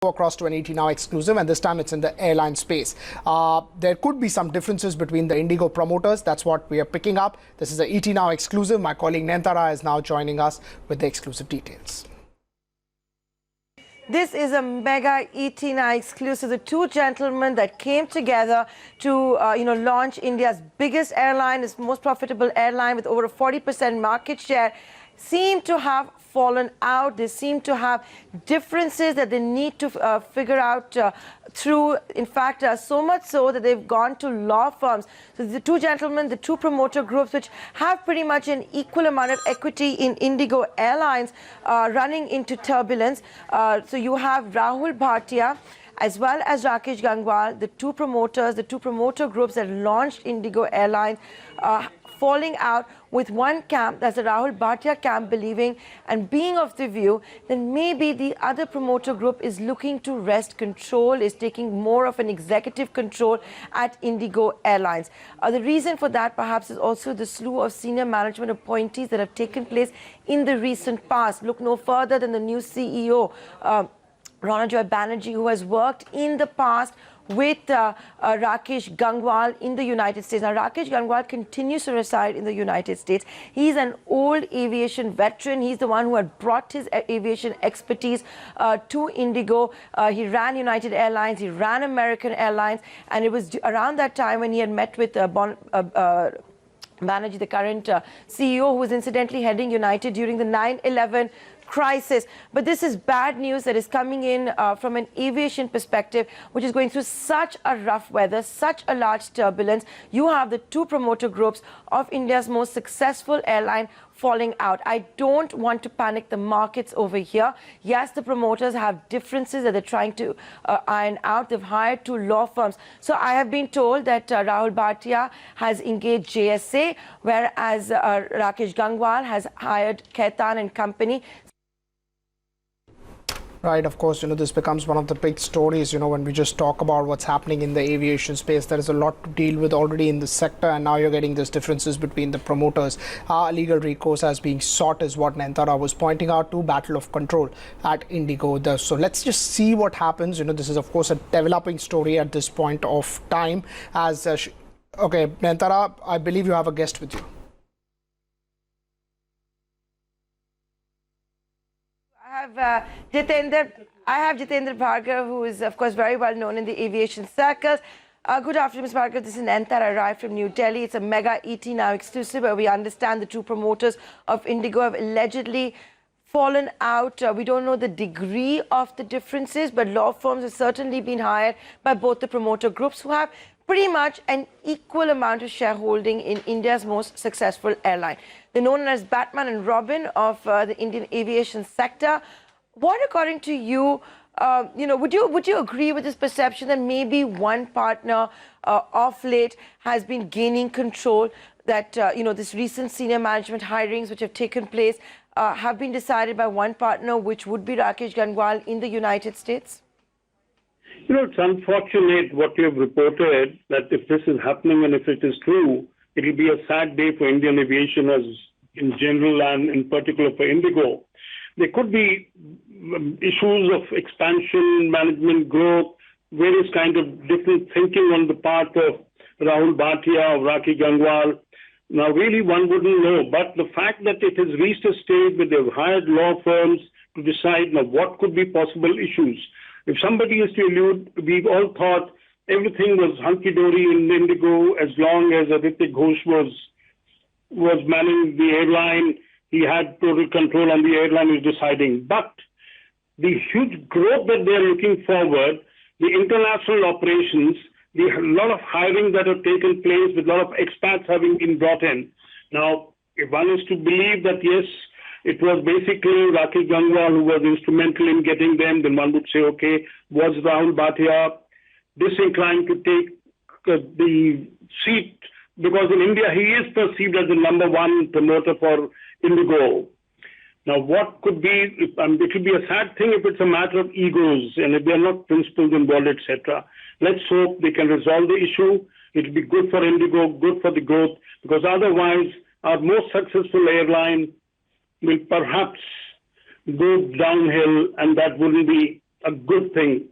Across to an ET Now exclusive, and this time it's in the airline space. There could be some differences between the IndiGo promoters. That's what we are picking up. This is the ET Now exclusive. My colleague Nentara is now joining us with the exclusive details. This is a mega ET Now exclusive. The two gentlemen that came together to launch India's biggest airline, its most profitable airline with over a 40% market share, seem to have fallen out. They seem to have differences that they need to figure out through. In fact, so much so that they've gone to law firms. So the two gentlemen, the two promoter groups, which have pretty much an equal amount of equity in IndiGo Airlines, running into turbulence. So you have Rahul Bhatia as well as Rakesh Gangwal, the two promoters, the two promoter groups that launched IndiGo Airlines, falling out with one camp, that's the Rahul Bhatia camp, believing and being of the view that maybe the other promoter group is looking to wrest control, is taking more of an executive control at IndiGo Airlines. The reason for that perhaps is also the slew of senior management appointees that have taken place in the recent past. Look no further than the new CEO, Ronojoy Banerjee, who has worked in the past with Rakesh Gangwal in the United States. Now, Rakesh Gangwal continues to reside in the United States. He's an old aviation veteran. He's the one who had brought his aviation expertise to IndiGo. He ran United Airlines, he ran American Airlines, and it was around that time when he had met with Banerjee, the current CEO, who was incidentally heading United during the 9/11 crisis. But this is bad news that is coming in from an aviation perspective, which is going through such a rough weather, such a large turbulence. You have the two promoter groups of India's most successful airline falling out. I don't want to panic the markets over here. Yes, the promoters have differences that they're trying to iron out. They've hired two law firms. So I have been told that Rahul Bhatia has engaged JSA, whereas Rakesh Gangwal has hired Khaitan and Company. Right, of course, this becomes one of the big stories, when we just talk about what's happening in the aviation space. There is a lot to deal with already in the sector, and now you're getting these differences between the promoters. Legal recourse as being sought is what Nentara was pointing out to, battle of control at IndiGo. So let's just see what happens. This is, of course, a developing story at this point of time. Okay, Nentara, I believe you have a guest with you. I have Jitendra Bhargav, who is, of course, very well known in the aviation circles. Good afternoon, Ms. Bhargav. This is Nentara, arrived from New Delhi. It's a mega ET Now exclusive, where we understand the two promoters of IndiGo have allegedly fallen out. We don't know the degree of the differences, but law firms have certainly been hired by both the promoter groups, who have pretty much an equal amount of shareholding in India's most successful airline. They're known as Batman and Robin of the Indian aviation sector. What, according to you, would you agree with this perception that maybe one partner of late has been gaining control, that this recent senior management hirings which have taken place have been decided by one partner, which would be Rakesh Gangwal in the United States? It's unfortunate what you have reported, that if this is happening and if it is true, it will be a sad day for Indian aviation as in general and in particular for IndiGo. There could be issues of expansion, management growth, various kind of different thinking on the part of Rahul Bhatia, of Rakesh Gangwal. Now, really, one wouldn't know. But the fact that it has reached a stage where they've hired law firms to decide now what could be possible issues. If somebody is to allude, we've all thought everything was hunky-dory in IndiGo as long as Ritik Ghosh was manning the airline. He had total control on the airline, was deciding. But the huge growth that they're looking forward, the international operations, the lot of hiring that have taken place with a lot of expats having been brought in. Now, if one is to believe that, yes, it was basically Rakesh Gangwal who was instrumental in getting them, then one would say, okay, was Rahul Bhatia disinclined to take the seat? Because in India, he is perceived as the #1 promoter for IndiGo. Now, what could be, it would be a sad thing if it's a matter of egos and if there are not principles involved, etc. Let's hope they can resolve the issue. It will be good for IndiGo, good for the growth, because otherwise our most successful airline will perhaps go downhill, and that wouldn't be a good thing.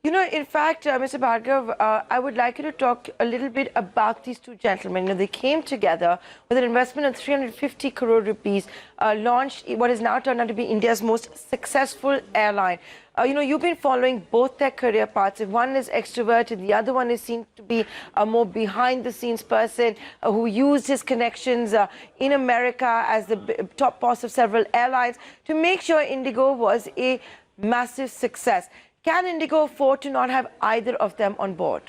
You know, in fact, Mr. Bhargav, I would like you to talk a little bit about these two gentlemen. You know, they came together with an investment of 350 crore rupees, launched what is now turned out to be India's most successful airline. You know, you've been following both their career paths. If one is extroverted, the other one is seen to be a more behind-the-scenes person who used his connections in America as the top boss of several airlines to make sure IndiGo was a massive success. Can IndiGo afford to not have either of them on board?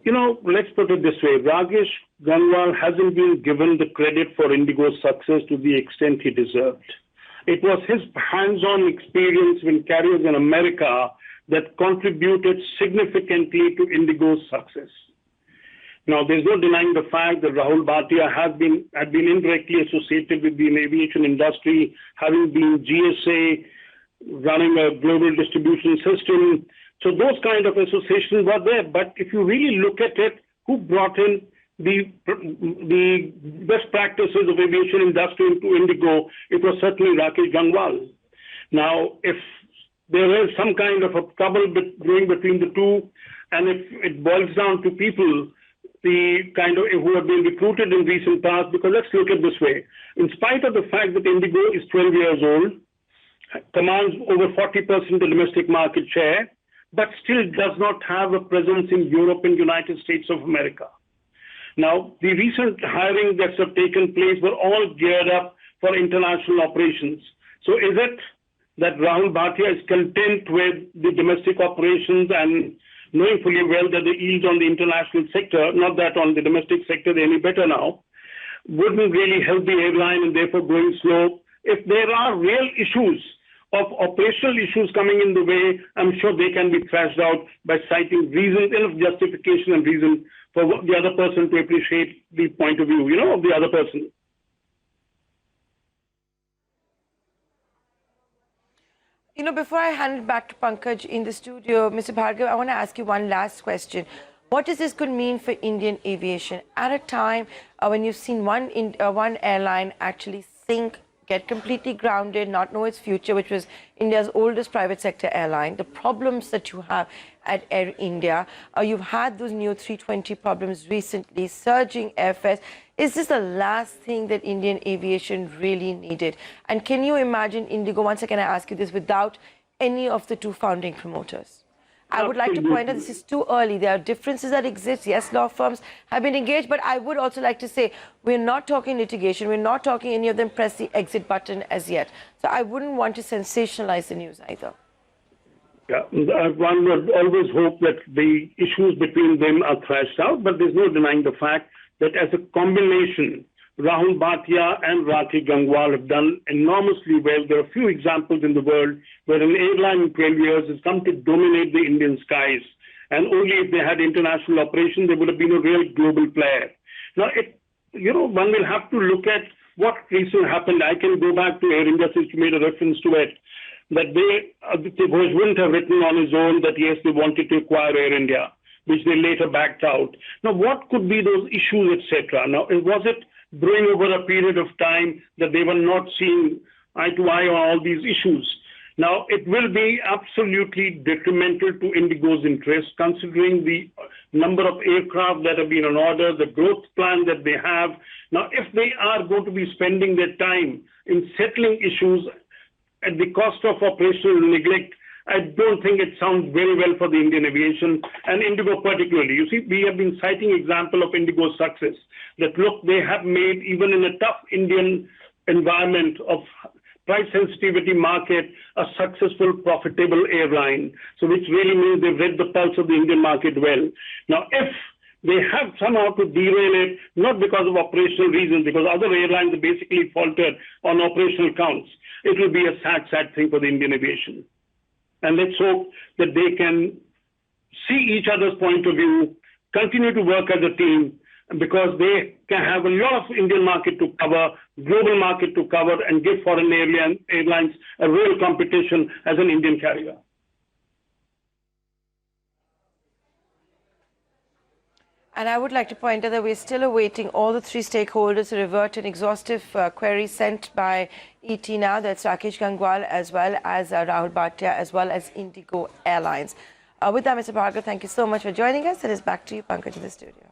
You know, let's put it this way. Rakesh Gangwal hasn't been given the credit for IndiGo's success to the extent he deserved. It was his hands-on experience when carriers in America that contributed significantly to IndiGo's success. Now, there's no denying the fact that Rahul Bhatia had been indirectly associated with the aviation industry, having been GSA, running a global distribution system. So those kind of associations were there. But if you really look at it, who brought in the best practices of aviation industry into IndiGo, it was certainly Rakesh Gangwal. Now, if there is some kind of a trouble going between the two, and if it boils down to people, the kind of who have been recruited in recent past, because let's look at it this way. In spite of the fact that IndiGo is 12 years old, commands over 40% of domestic market share, but still does not have a presence in Europe and United States of America. Now, the recent hiring that's have taken place were all geared up for international operations. So is it that Rahul Bhatia is content with the domestic operations and knowing fully well that the yields on the international sector, not that on the domestic sector they're any better now, wouldn't really help the airline and therefore going slow? If there are real issues of operational issues coming in the way, I'm sure they can be thrashed out by citing reasons, enough justification and reason for the other person to appreciate the point of view, of the other person. You know, before I hand it back to Pankaj in the studio, Mr. Bhargav, I want to ask you one last question. What does this could mean for Indian aviation at a time when you've seen one airline actually sink, get completely grounded, not know its future, which was India's oldest private sector airline, the problems that you have at Air India, you've had those new 320 problems recently, surging airfares. Is this the last thing that Indian aviation really needed? And can you imagine IndiGo, once again I ask you this, without any of the two founding promoters? I would like to point out this is too early. There are differences that exist. Yes, law firms have been engaged, but I would also like to say we're not talking litigation. We're not talking any of them press the exit button as yet. So I wouldn't want to sensationalize the news either. Yeah, one would always hope that the issues between them are thrashed out, but there's no denying the fact that as a combination, Rahul Bhatia and Rakesh Gangwal have done enormously well. There are few examples in the world where an airline in 12 years has come to dominate the Indian skies. And only if they had international operations, they would have been a real global player. Now, one will have to look at what recently happened. I can go back to Air India since you made a reference to it, that Ghosh wouldn't have written on his own that, yes, they wanted to acquire Air India, which they later backed out. Now, what could be those issues, etc.? Now, was it brewing over a period of time that they were not seeing eye to eye on all these issues? Now, it will be absolutely detrimental to IndiGo's interest, considering the number of aircraft that have been on order, the growth plan that they have. Now, if they are going to be spending their time in settling issues at the cost of operational neglect, I don't think it sounds very well for the Indian aviation and IndiGo particularly. You see, we have been citing example of IndiGo's success, that look, they have made, even in a tough Indian environment of price sensitivity market, a successful, profitable airline. So which really means they've read the pulse of the Indian market well. Now, if they have somehow to derail it, not because of operational reasons, because other airlines are basically faltered on operational counts, it will be a sad, sad thing for the Indian aviation. And let's hope that they can see each other's point of view, continue to work as a team, because they can have a lot of Indian market to cover, global market to cover, and give foreign airlines a real competition as an Indian carrier. And I would like to point out that we're still awaiting all the three stakeholders to revert an exhaustive query sent by ET now. That's Rakesh Gangwal, as well as Rahul Bhatia, as well as IndiGo Airlines. With that, Mr. Bhargav, thank you so much for joining us. It is back to you, Pankaj, in the studio.